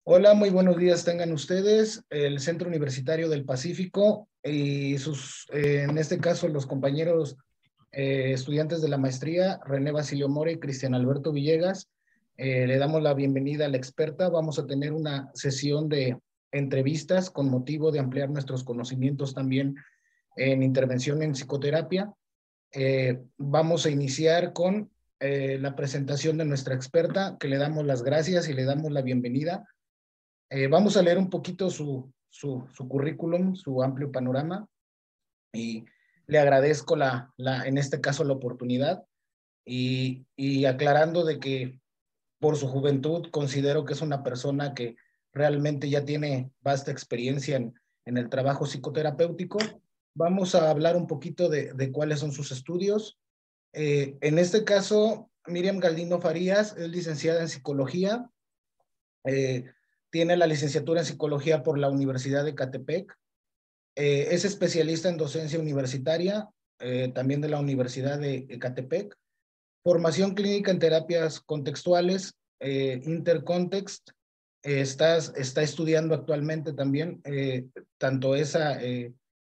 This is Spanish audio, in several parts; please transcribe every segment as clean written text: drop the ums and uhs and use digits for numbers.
Hola, muy buenos días tengan ustedes, el Centro Universitario del Pacífico y en este caso, los compañeros estudiantes de la maestría, René Basilio Mora y Cristian Alberto Villegas. Le damos la bienvenida a la experta. Vamos a tener una sesión de entrevistas con motivo de ampliar nuestros conocimientos también en intervención en psicoterapia. Vamos a iniciar con la presentación de nuestra experta, que le damos las gracias y le damos la bienvenida. Vamos a leer un poquito su currículum, su amplio panorama, y le agradezco en este caso la oportunidad y aclarando de que por su juventud considero que es una persona que realmente ya tiene vasta experiencia en el trabajo psicoterapéutico. Vamos a hablar un poquito de cuáles son sus estudios. En este caso, Miriam Galdino Farías es licenciada en psicología. eh, Tiene la licenciatura en psicología por la Universidad de Ecatepec. Es especialista en docencia universitaria, también de la Universidad de Ecatepec. Formación clínica en terapias contextuales, Intercontext. Está estudiando actualmente también tanto esa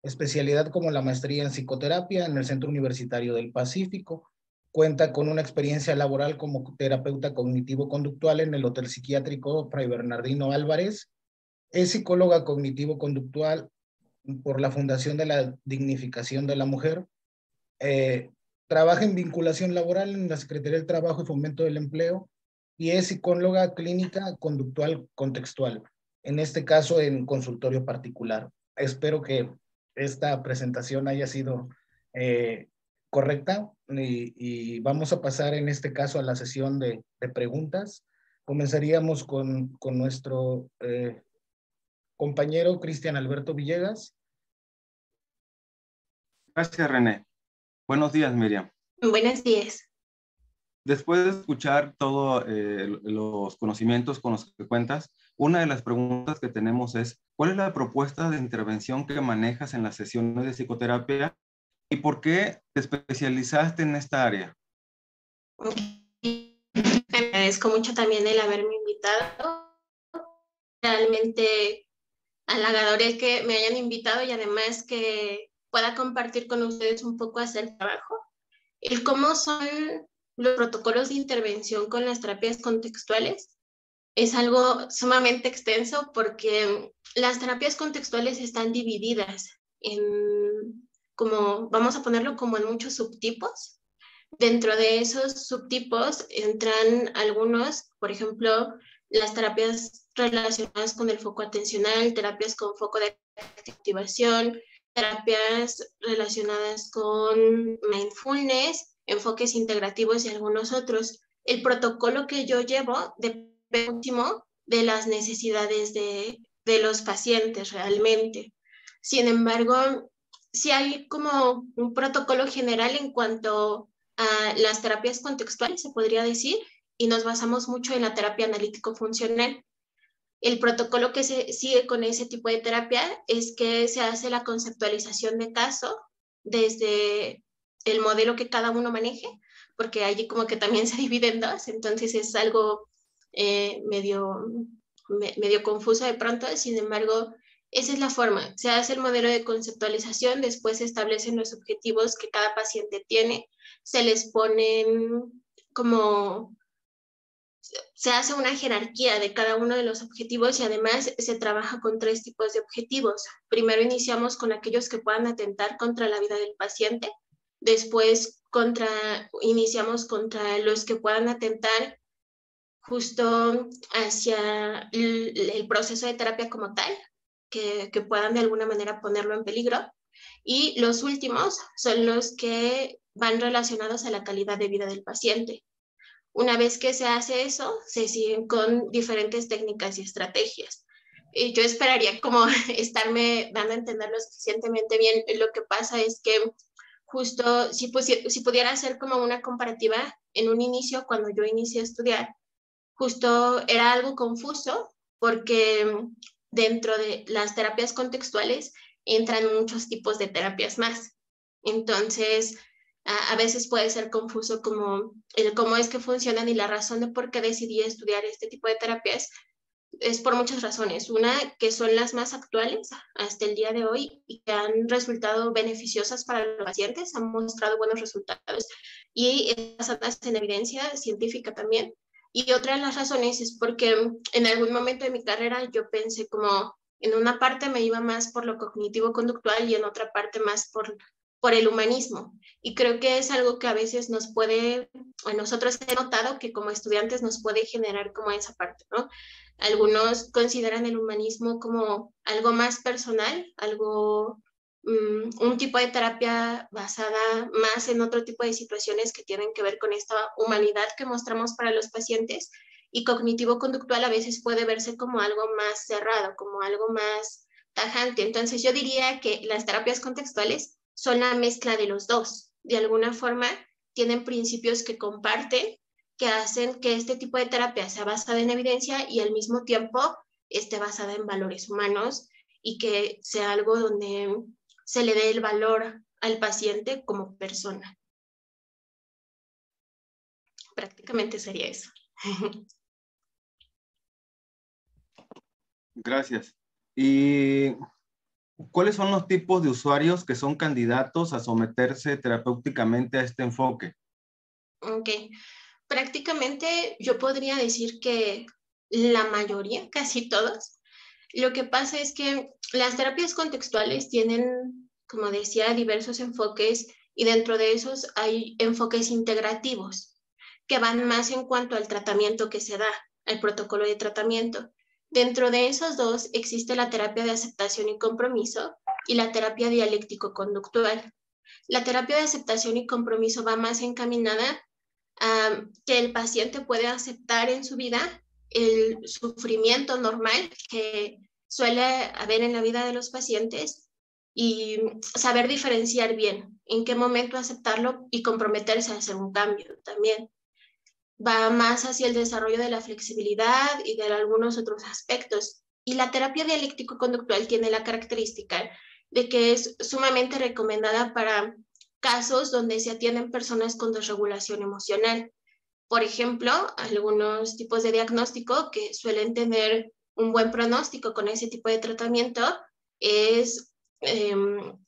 especialidad como la maestría en psicoterapia en el Centro Universitario del Pacífico. Cuenta con una experiencia laboral como terapeuta cognitivo-conductual en el Hotel Psiquiátrico Fray Bernardino Álvarez. Es psicóloga cognitivo-conductual por la Fundación de la Dignificación de la Mujer. Eh, Trabaja en vinculación laboral en la Secretaría del Trabajo y Fomento del Empleo y es psicóloga clínica conductual contextual, en este caso en consultorio particular. Espero que esta presentación haya sido eh, correcta y vamos a pasar en este caso a la sesión de preguntas. Comenzaríamos con nuestro compañero Cristian Alberto Villegas. Gracias, René. Buenos días, Miriam. Buenos días. Después de escuchar todos los conocimientos con los que cuentas, una de las preguntas que tenemos es, ¿cuál es la propuesta de intervención que manejas en las sesiones de psicoterapia y por qué te especializaste en esta área? Me agradezco mucho también el haberme invitado. Realmente halagador el que me hayan invitado y además que pueda compartir con ustedes un poco hacia el trabajo. El cómo son los protocolos de intervención con las terapias contextuales es algo sumamente extenso porque las terapias contextuales están divididas en, como, vamos a ponerlo como en muchos subtipos. Dentro de esos subtipos entran algunos, por ejemplo, las terapias relacionadas con el foco atencional, terapias con foco de activación, terapias relacionadas con mindfulness, enfoques integrativos y algunos otros. El protocolo que yo llevo depende muchísimo de las necesidades de los pacientes realmente. Sin embargo, sí hay como un protocolo general en cuanto a las terapias contextuales, se podría decir, y nos basamos mucho en la terapia analítico-funcional. El protocolo que se sigue con ese tipo de terapia es que se hace la conceptualización de caso desde el modelo que cada uno maneje, porque allí como que también se divide en dos, entonces es algo medio confuso de pronto. Sin embargo, esa es la forma. Se hace el modelo de conceptualización, después se establecen los objetivos que cada paciente tiene, se les ponen como, se hace una jerarquía de cada uno de los objetivos y además se trabaja con 3 tipos de objetivos. Primero iniciamos con aquellos que puedan atentar contra la vida del paciente, después iniciamos contra los que puedan atentar justo hacia el proceso de terapia como tal, que puedan de alguna manera ponerlo en peligro. Y los últimos son los que van relacionados a la calidad de vida del paciente. Una vez que se hace eso, se siguen con diferentes técnicas y estrategias. Y yo esperaría como estarme dando a entender lo suficientemente bien. Lo que pasa es que justo si pudiera hacer como una comparativa, en un inicio, cuando yo inicié a estudiar, justo era algo confuso porque dentro de las terapias contextuales entran muchos tipos de terapias más. Entonces, a veces puede ser confuso como el cómo es que funcionan y la razón de por qué decidí estudiar este tipo de terapias es por muchas razones. Una, que son las más actuales hasta el día de hoy y que han resultado beneficiosas para los pacientes, han mostrado buenos resultados y basadas en evidencia científica también. Y otra de las razones es porque en algún momento de mi carrera yo pensé como en una parte me iba más por lo cognitivo-conductual y en otra parte más por el humanismo. Y creo que es algo que a veces nos puede, a nosotros he notado que como estudiantes nos puede generar como esa parte, ¿no? Algunos consideran el humanismo como algo más personal, algo, un tipo de terapia basada más en otro tipo de situaciones que tienen que ver con esta humanidad que mostramos para los pacientes, y cognitivo-conductual a veces puede verse como algo más cerrado, como algo más tajante. Entonces yo diría que las terapias contextuales son la mezcla de los dos. De alguna forma tienen principios que comparten, que hacen que este tipo de terapia sea basada en evidencia y al mismo tiempo esté basada en valores humanos y que sea algo donde se le dé el valor al paciente como persona. Prácticamente sería eso. Gracias. ¿Y cuáles son los tipos de usuarios que son candidatos a someterse terapéuticamente a este enfoque? Ok. Prácticamente yo podría decir que la mayoría, casi todos. Lo que pasa es que las terapias contextuales tienen, como decía, diversos enfoques y dentro de esos hay enfoques integrativos que van más en cuanto al tratamiento que se da, al protocolo de tratamiento. Dentro de esos dos existe la terapia de aceptación y compromiso y la terapia dialéctico-conductual. La terapia de aceptación y compromiso va más encaminada a que el paciente puede aceptar en su vida el sufrimiento normal que suele haber en la vida de los pacientes y saber diferenciar bien en qué momento aceptarlo y comprometerse a hacer un cambio también. Va más hacia el desarrollo de la flexibilidad y de algunos otros aspectos. Y la terapia dialéctico-conductual tiene la característica de que es sumamente recomendada para casos donde se atienden personas con desregulación emocional. Por ejemplo, algunos tipos de diagnóstico que suelen tener un buen pronóstico con ese tipo de tratamiento es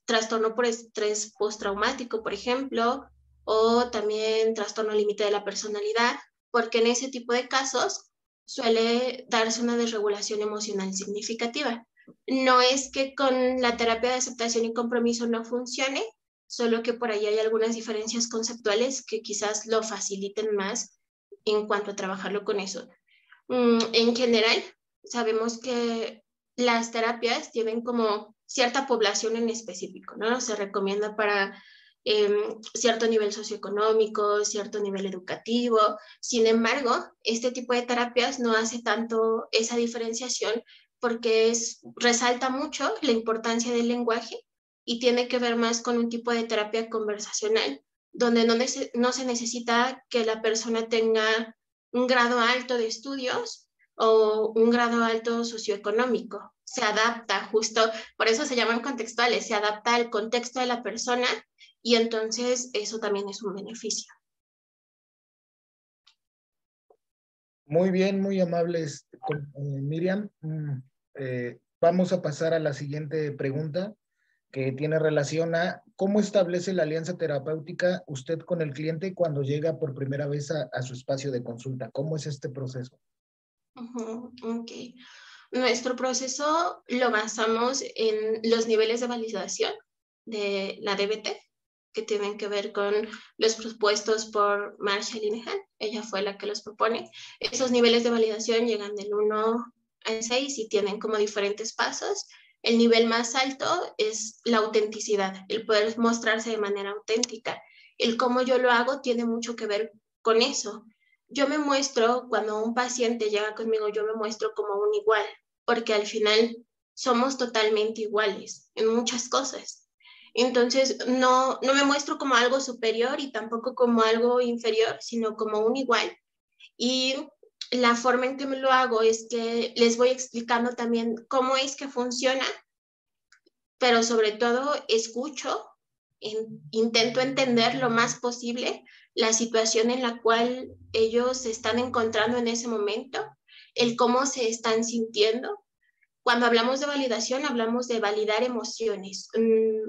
trastorno por estrés postraumático, por ejemplo, o también trastorno límite de la personalidad, porque en ese tipo de casos suele darse una desregulación emocional significativa. No es que con la terapia de aceptación y compromiso no funcione, solo que por ahí hay algunas diferencias conceptuales que quizás lo faciliten más en cuanto a trabajarlo con eso. En general, sabemos que las terapias tienen como cierta población en específico, ¿no? Se recomienda para cierto nivel socioeconómico, cierto nivel educativo. Sin embargo, este tipo de terapias no hace tanto esa diferenciación porque resalta mucho la importancia del lenguaje y tiene que ver más con un tipo de terapia conversacional, donde no se necesita que la persona tenga un grado alto de estudios o un grado alto socioeconómico. Se adapta justo, por eso se llaman contextuales, se adapta al contexto de la persona y entonces eso también es un beneficio. Muy bien, muy amables, Miriam. Vamos a pasar a la siguiente pregunta, que tiene relación a cómo establece la alianza terapéutica usted con el cliente cuando llega por primera vez a su espacio de consulta. ¿Cómo es este proceso? Ok. Nuestro proceso lo basamos en los niveles de validación de la DBT, que tienen que ver con los propuestos por Marsha Linehan. Ella fue la que los propone. Esos niveles de validación llegan del 1 al 6 y tienen como diferentes pasos. El nivel más alto es la autenticidad, el poder mostrarse de manera auténtica. El cómo yo lo hago tiene mucho que ver con eso. Yo me muestro, cuando un paciente llega conmigo, yo me muestro como un igual, porque al final somos totalmente iguales en muchas cosas. Entonces, no me muestro como algo superior y tampoco como algo inferior, sino como un igual. Y la forma en que me lo hago es que les voy explicando también cómo es que funciona, pero sobre todo escucho, intento entender lo más posible la situación en la cual ellos se están encontrando en ese momento el cómo se están sintiendo. Cuando hablamos de validación, hablamos de validar emociones,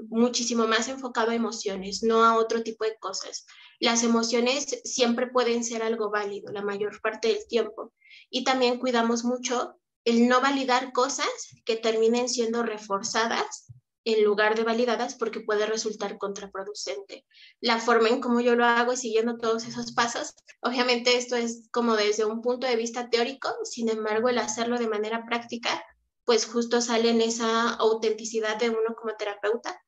muchísimo más enfocado a emociones, no a otro tipo de cosas. Las emociones siempre pueden ser algo válido la mayor parte del tiempo. Y también cuidamos mucho el no validar cosas que terminen siendo reforzadas en lugar de validadas, porque puede resultar contraproducente. La forma en cómo yo lo hago es siguiendo todos esos pasos. Obviamente esto es como desde un punto de vista teórico, sin embargo el hacerlo de manera práctica pues justo sale en esa autenticidad de uno como terapeuta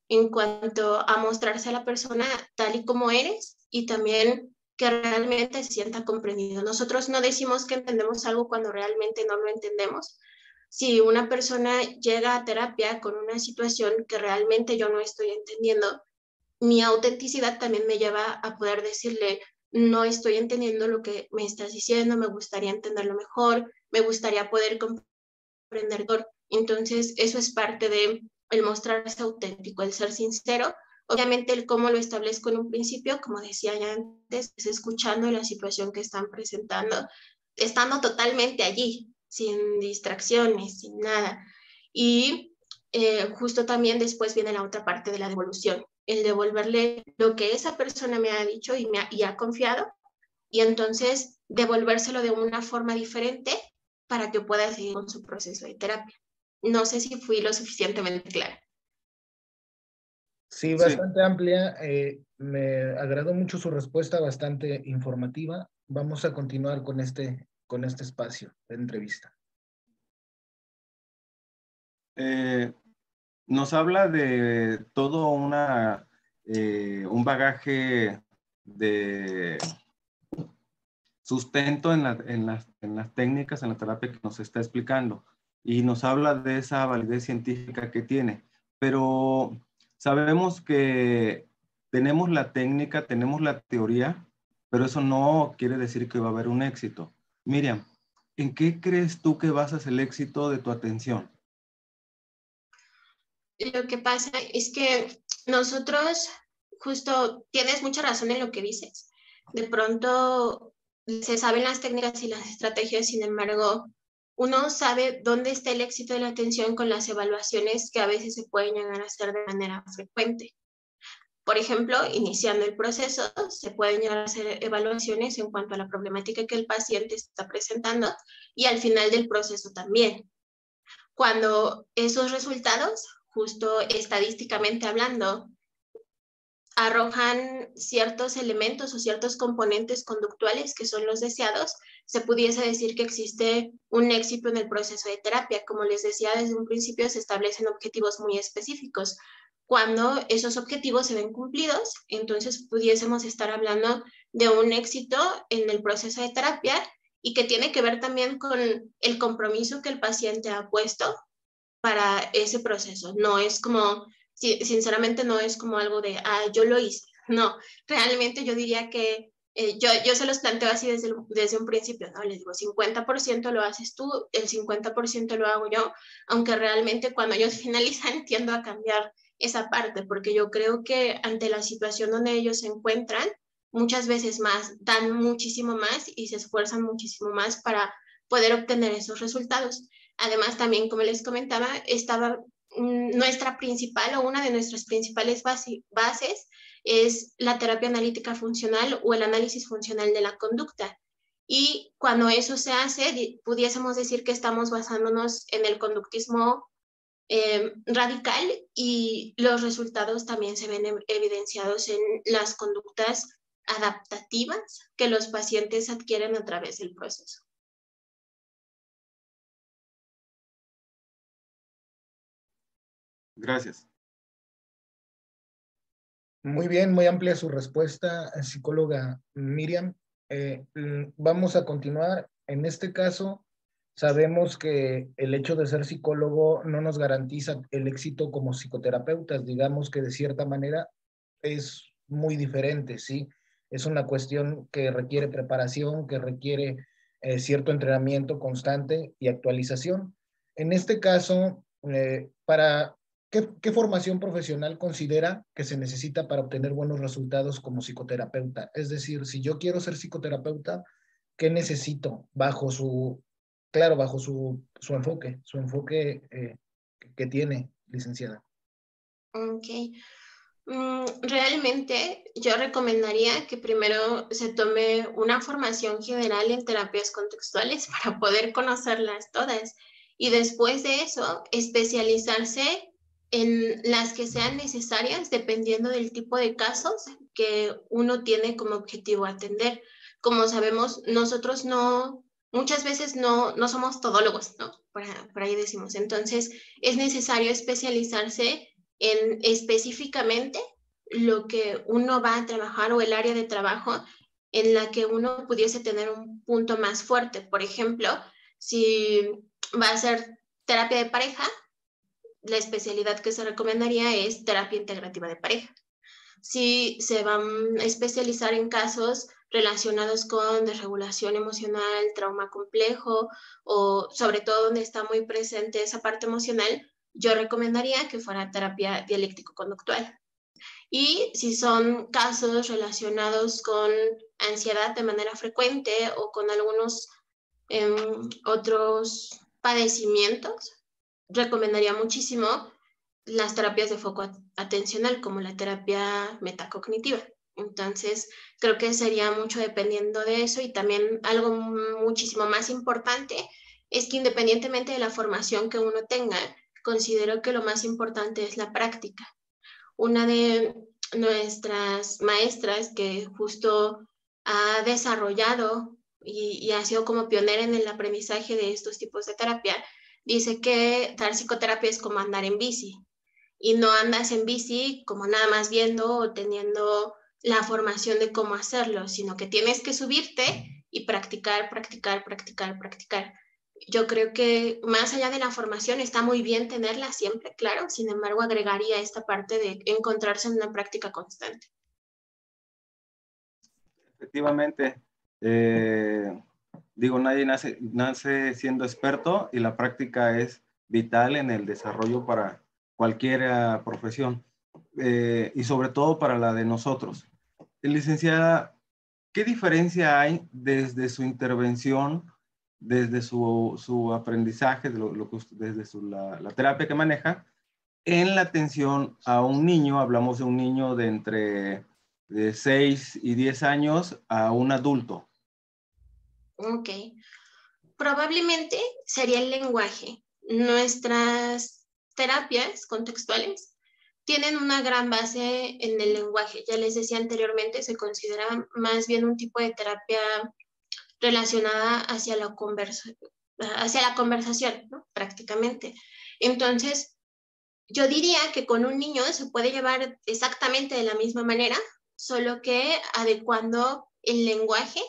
en cuanto a mostrarse a la persona tal y como eres y también que realmente se sienta comprendido. Nosotros no decimos que entendemos algo cuando realmente no lo entendemos. Si una persona llega a terapia con una situación que realmente yo no estoy entendiendo, mi autenticidad también me lleva a poder decirle, no estoy entendiendo lo que me estás diciendo, me gustaría entenderlo mejor, me gustaría poder emprendedor. Entonces, eso es parte de el mostrarse auténtico, el ser sincero. Obviamente, el cómo lo establezco en un principio, como decía ya antes, es escuchando la situación que están presentando, estando totalmente allí, sin distracciones, sin nada. Y justo también después viene la otra parte de la devolución, el devolverle lo que esa persona me ha dicho y ha confiado, y entonces devolvérselo de una forma diferente para que pueda seguir con su proceso de terapia. No sé si fui lo suficientemente clara. Sí, bastante amplia. Me agradó mucho su respuesta, bastante informativa. Vamos a continuar con este espacio de entrevista. Nos habla de todo un bagaje de sustento en las técnicas, en la terapia que nos está explicando, y nos habla de esa validez científica que tiene, pero sabemos que tenemos la técnica, tenemos la teoría, pero eso no quiere decir que va a haber un éxito. Miriam, ¿en qué crees tú que basas el éxito de tu atención? Lo que pasa es que nosotros, justo tienes mucha razón en lo que dices. De pronto se saben las técnicas y las estrategias, sin embargo, uno sabe dónde está el éxito de la atención con las evaluaciones que a veces se pueden llegar a hacer de manera frecuente. Por ejemplo, iniciando el proceso, se pueden llegar a hacer evaluaciones en cuanto a la problemática que el paciente está presentando y al final del proceso también. Cuando esos resultados, justo estadísticamente hablando, arrojan ciertos elementos o ciertos componentes conductuales que son los deseados, se pudiese decir que existe un éxito en el proceso de terapia. Como les decía, desde un principio se establecen objetivos muy específicos. Cuando esos objetivos se ven cumplidos, entonces pudiésemos estar hablando de un éxito en el proceso de terapia y que tiene que ver también con el compromiso que el paciente ha puesto para ese proceso. No es como, sinceramente no es como algo de, yo lo hice. No, realmente yo diría que yo se los planteo así desde un principio, ¿no? Les digo, 50% lo haces tú, el 50% lo hago yo, aunque realmente cuando ellos finalizan tiendo a cambiar esa parte, porque yo creo que ante la situación donde ellos se encuentran, muchas veces más, dan muchísimo más y se esfuerzan muchísimo más para poder obtener esos resultados. Además, también, como les comentaba, estaba nuestra principal o una de nuestras principales bases es la terapia analítica funcional o el análisis funcional de la conducta. Y cuando eso se hace, pudiésemos decir que estamos basándonos en el conductismo radical y los resultados también se ven evidenciados en las conductas adaptativas que los pacientes adquieren a través del proceso. Gracias. Muy bien, muy amplia su respuesta, psicóloga Miriam. Vamos a continuar. En este caso, sabemos que el hecho de ser psicólogo no nos garantiza el éxito como psicoterapeutas. Digamos que de cierta manera es muy diferente, ¿sí? Es una cuestión que requiere preparación, que requiere cierto entrenamiento constante y actualización. En este caso, ¿qué formación profesional considera que se necesita para obtener buenos resultados como psicoterapeuta? Es decir, si yo quiero ser psicoterapeuta, ¿qué necesito bajo su claro, bajo su enfoque que tiene, licenciada. Ok. Realmente yo recomendaría que primero se tome una formación general en terapias contextuales para poder conocerlas todas y después de eso especializarse en las que sean necesarias dependiendo del tipo de casos que uno tiene como objetivo atender. Como sabemos, nosotros muchas veces no somos todólogos, ¿no? Por ahí decimos. Entonces, es necesario especializarse en específicamente lo que uno va a trabajar o el área de trabajo en la que uno pudiese tener un punto más fuerte. Por ejemplo, si va a ser terapia de pareja, la especialidad que se recomendaría es terapia integrativa de pareja. Si se van a especializar en casos relacionados con desregulación emocional, trauma complejo o sobre todo donde está muy presente esa parte emocional, yo recomendaría que fuera terapia dialéctico-conductual. Y si son casos relacionados con ansiedad de manera frecuente o con algunos otros padecimientos, recomendaría muchísimo las terapias de foco atencional, como la terapia metacognitiva. Entonces, creo que sería mucho dependiendo de eso y también algo muchísimo más importante es que independientemente de la formación que uno tenga, considero que lo más importante es la práctica. Una de nuestras maestras que justo ha desarrollado y ha sido como pionera en el aprendizaje de estos tipos de terapia, dice que dar psicoterapia es como andar en bici y no andas en bici como nada más viendo o teniendo la formación de cómo hacerlo, sino que tienes que subirte y practicar, practicar, practicar, practicar. Yo creo que más allá de la formación está muy bien tenerla siempre, claro, sin embargo agregaría esta parte de encontrarse en una práctica constante. Efectivamente, digo, nadie nace siendo experto y la práctica es vital en el desarrollo para cualquier profesión y sobre todo para la de nosotros. Licenciada, ¿qué diferencia hay desde su intervención, desde su aprendizaje, desde la terapia que maneja, en la atención a un niño? Hablamos de un niño de entre 6 y 10 años a un adulto. Ok. Probablemente sería el lenguaje. Nuestras terapias contextuales tienen una gran base en el lenguaje. Ya les decía anteriormente, se considera más bien un tipo de terapia relacionada hacia la conversación, ¿no? Prácticamente. Entonces, yo diría que con un niño se puede llevar exactamente de la misma manera, solo que adecuando el lenguaje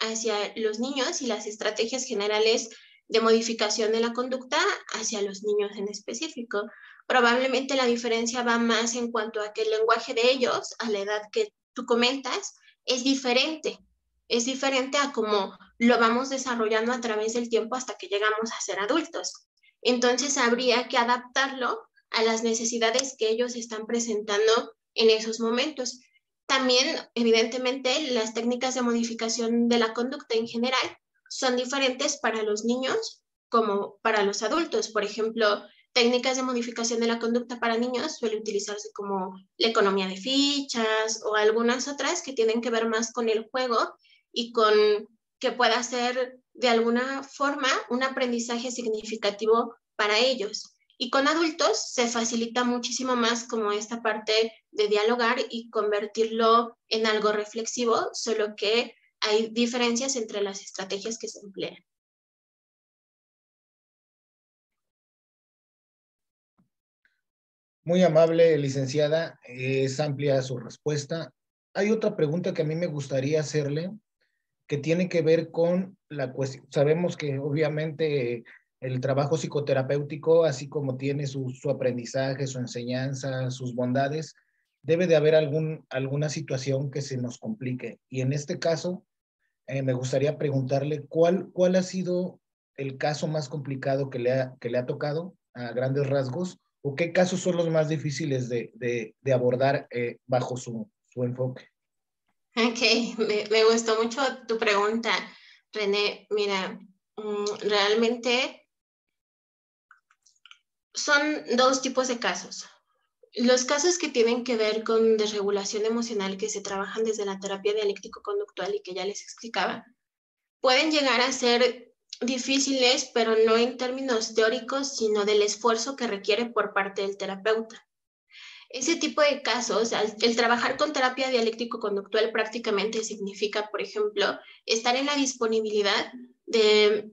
hacia los niños y las estrategias generales de modificación de la conducta hacia los niños en específico. Probablemente la diferencia va más en cuanto a que el lenguaje de ellos, a la edad que tú comentas, es diferente. Es diferente a cómo lo vamos desarrollando a través del tiempo hasta que llegamos a ser adultos. Entonces habría que adaptarlo a las necesidades que ellos están presentando en esos momentos. También, evidentemente, las técnicas de modificación de la conducta en general son diferentes para los niños como para los adultos. Por ejemplo, técnicas de modificación de la conducta para niños suele utilizarse como la economía de fichas o algunas otras que tienen que ver más con el juego y con que pueda ser de alguna forma un aprendizaje significativo para ellos. Y con adultos se facilita muchísimo más como esta parte de dialogar y convertirlo en algo reflexivo, solo que hay diferencias entre las estrategias que se emplean. Muy amable, licenciada, es amplia su respuesta. Hay otra pregunta que a mí me gustaría hacerle, que tiene que ver con la cuestión. Sabemos que obviamente el trabajo psicoterapéutico, así como tiene su aprendizaje, su enseñanza, sus bondades, debe de haber alguna situación que se nos complique. Y en este caso, me gustaría preguntarle cuál ha sido el caso más complicado que le ha tocado a grandes rasgos, o qué casos son los más difíciles de abordar bajo su enfoque. Ok, me gustó mucho tu pregunta, René. Mira, realmente son dos tipos de casos. Los casos que tienen que ver con desregulación emocional, que se trabajan desde la terapia dialéctico-conductual y que ya les explicaba, pueden llegar a ser difíciles, pero no en términos teóricos, sino del esfuerzo que requiere por parte del terapeuta. Ese tipo de casos, el trabajar con terapia dialéctico-conductual prácticamente significa, por ejemplo, estar en la disponibilidad de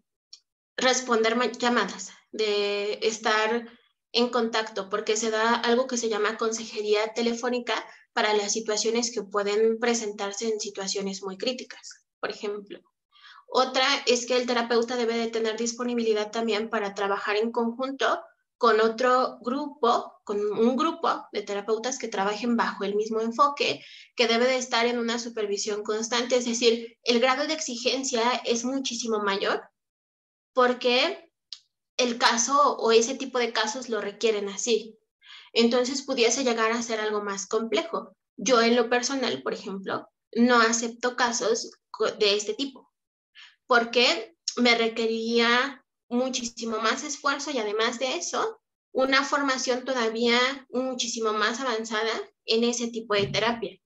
responder llamadas, de estar en contacto, porque se da algo que se llama consejería telefónica para las situaciones que pueden presentarse en situaciones muy críticas, por ejemplo. Otra es que el terapeuta debe de tener disponibilidad también para trabajar en conjunto con otro grupo, con un grupo de terapeutas que trabajen bajo el mismo enfoque, que debe de estar en una supervisión constante, es decir, el grado de exigencia es muchísimo mayor porque el caso o ese tipo de casos lo requieren así. Entonces pudiese llegar a ser algo más complejo. Yo en lo personal, por ejemplo, no acepto casos de este tipo porque me requeriría muchísimo más esfuerzo y además de eso, una formación todavía muchísimo más avanzada en ese tipo de terapia.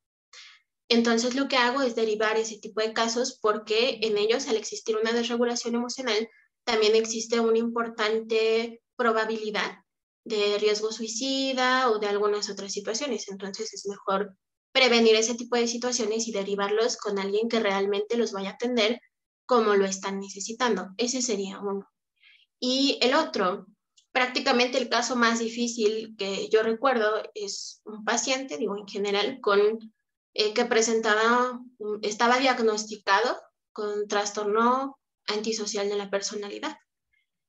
Entonces lo que hago es derivar ese tipo de casos porque en ellos, al existir una desregulación emocional, también existe una importante probabilidad de riesgo suicida o de algunas otras situaciones. Entonces es mejor prevenir ese tipo de situaciones y derivarlos con alguien que realmente los vaya a atender como lo están necesitando. Ese sería uno. Y el otro, prácticamente el caso más difícil que yo recuerdo es un paciente, digo en general, que estaba diagnosticado con trastorno antisocial de la personalidad.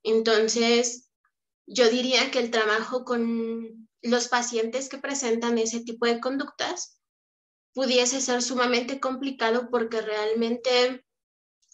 Entonces, yo diría que el trabajo con los pacientes que presentan ese tipo de conductas pudiese ser sumamente complicado porque realmente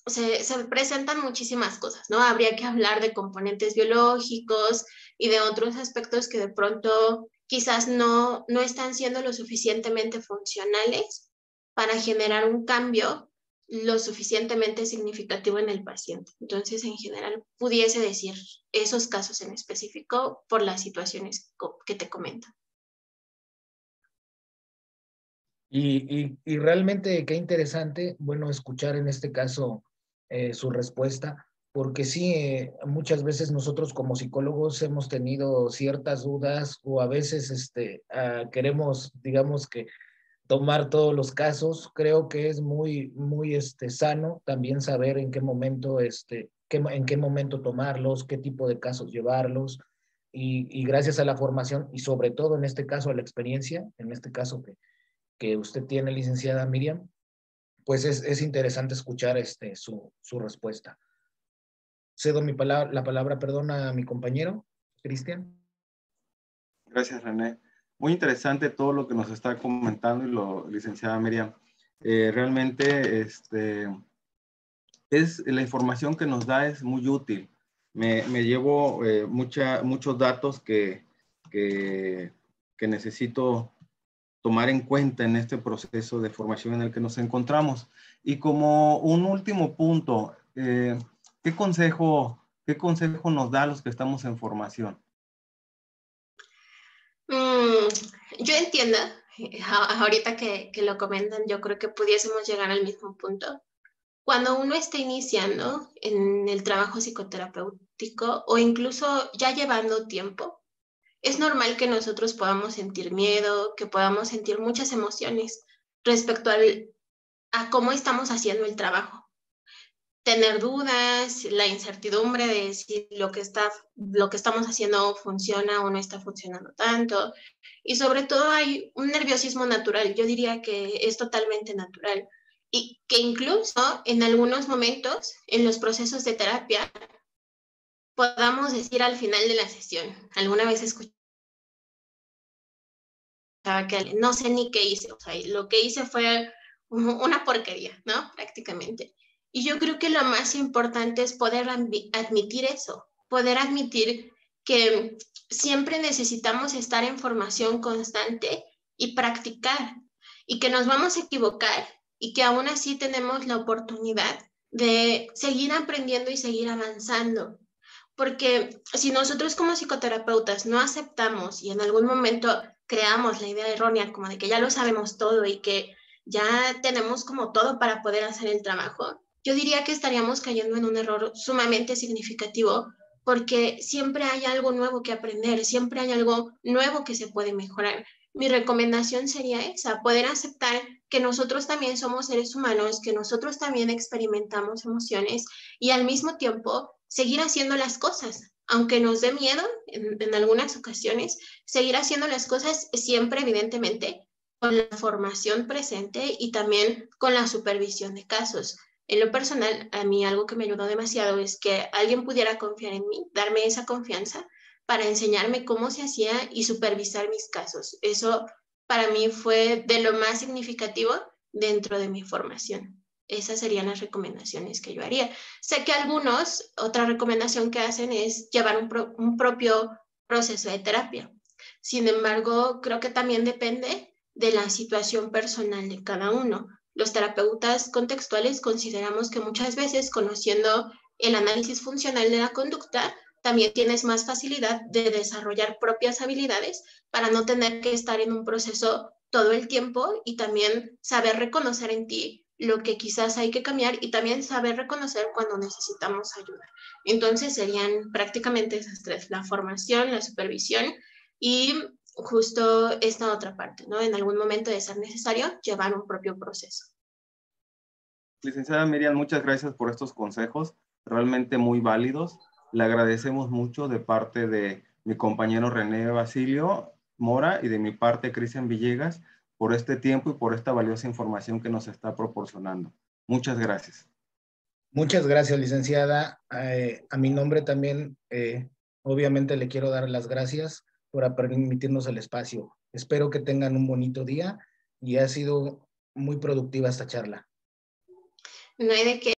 se presentan muchísimas cosas, ¿no? Habría que hablar de componentes biológicos y de otros aspectos que de pronto quizás no están siendo lo suficientemente funcionales para generar un cambio lo suficientemente significativo en el paciente. Entonces, en general, pudiese decir esos casos en específico por las situaciones que te comento. Y realmente qué interesante, bueno, escuchar en este caso su respuesta, porque sí, muchas veces nosotros como psicólogos hemos tenido ciertas dudas o a veces queremos, digamos que, tomar todos los casos. Creo que es muy sano también saber en qué momento, en qué momento tomarlos, qué tipo de casos llevarlos. Y gracias a la formación y sobre todo en este caso a la experiencia, en este caso que usted tiene, licenciada Miriam, pues es interesante escuchar su respuesta. Cedo la palabra, perdón, a mi compañero, Cristian. Gracias, René. Muy interesante todo lo que nos está comentando y lo, licenciada Miriam. Realmente la información que nos da es muy útil. Me llevo muchos datos que necesito tomar en cuenta en este proceso de formación en el que nos encontramos. Y como un último punto, ¿qué consejo nos da a los que estamos en formación? Yo entiendo, ahorita que lo comentan, yo creo que pudiésemos llegar al mismo punto. Cuando uno está iniciando en el trabajo psicoterapéutico o incluso ya llevando tiempo, es normal que nosotros podamos sentir miedo, que podamos sentir muchas emociones respecto a cómo estamos haciendo el trabajo. Tener dudas, la incertidumbre de si lo que estamos haciendo funciona o no está funcionando tanto. Y sobre todo hay un nerviosismo natural, yo diría que es totalmente natural. Y que incluso en algunos momentos, en los procesos de terapia, podamos decir al final de la sesión, alguna vez escuchaba que no sé ni qué hice, o sea, lo que hice fue una porquería, ¿no? Prácticamente. Y yo creo que lo más importante es poder admitir eso, poder admitir que siempre necesitamos estar en formación constante y practicar, y que nos vamos a equivocar, y que aún así tenemos la oportunidad de seguir aprendiendo y seguir avanzando. Porque si nosotros como psicoterapeutas no aceptamos y en algún momento creamos la idea errónea como de que ya lo sabemos todo y que ya tenemos como todo para poder hacer el trabajo, yo diría que estaríamos cayendo en un error sumamente significativo, porque siempre hay algo nuevo que aprender, siempre hay algo nuevo que se puede mejorar. Mi recomendación sería esa, poder aceptar que nosotros también somos seres humanos, que nosotros también experimentamos emociones y al mismo tiempo seguir haciendo las cosas, aunque nos dé miedo en algunas ocasiones, seguir haciendo las cosas siempre, evidentemente, con la formación presente y también con la supervisión de casos. En lo personal, a mí algo que me ayudó demasiado es que alguien pudiera confiar en mí, darme esa confianza para enseñarme cómo se hacía y supervisar mis casos. Eso para mí fue de lo más significativo dentro de mi formación. Esas serían las recomendaciones que yo haría. Sé que algunos, otra recomendación que hacen es llevar un propio proceso de terapia. Sin embargo, creo que también depende de la situación personal de cada uno. Los terapeutas contextuales consideramos que muchas veces, conociendo el análisis funcional de la conducta, también tienes más facilidad de desarrollar propias habilidades para no tener que estar en un proceso todo el tiempo y también saber reconocer en ti lo que quizás hay que cambiar y también saber reconocer cuando necesitamos ayuda. Entonces serían prácticamente esas tres: la formación, la supervisión y justo esta otra parte, ¿no? En algún momento de ser necesario, llevar un propio proceso. Licenciada Miriam, muchas gracias por estos consejos, realmente muy válidos. Le agradecemos mucho de parte de mi compañero René Basilio Mora y de mi parte Cristian Villegas por este tiempo y por esta valiosa información que nos está proporcionando. Muchas gracias. Muchas gracias, licenciada. A mi nombre también, obviamente le quiero dar las gracias por permitirnos el espacio. Espero que tengan un bonito día y ha sido muy productiva esta charla. No hay de qué.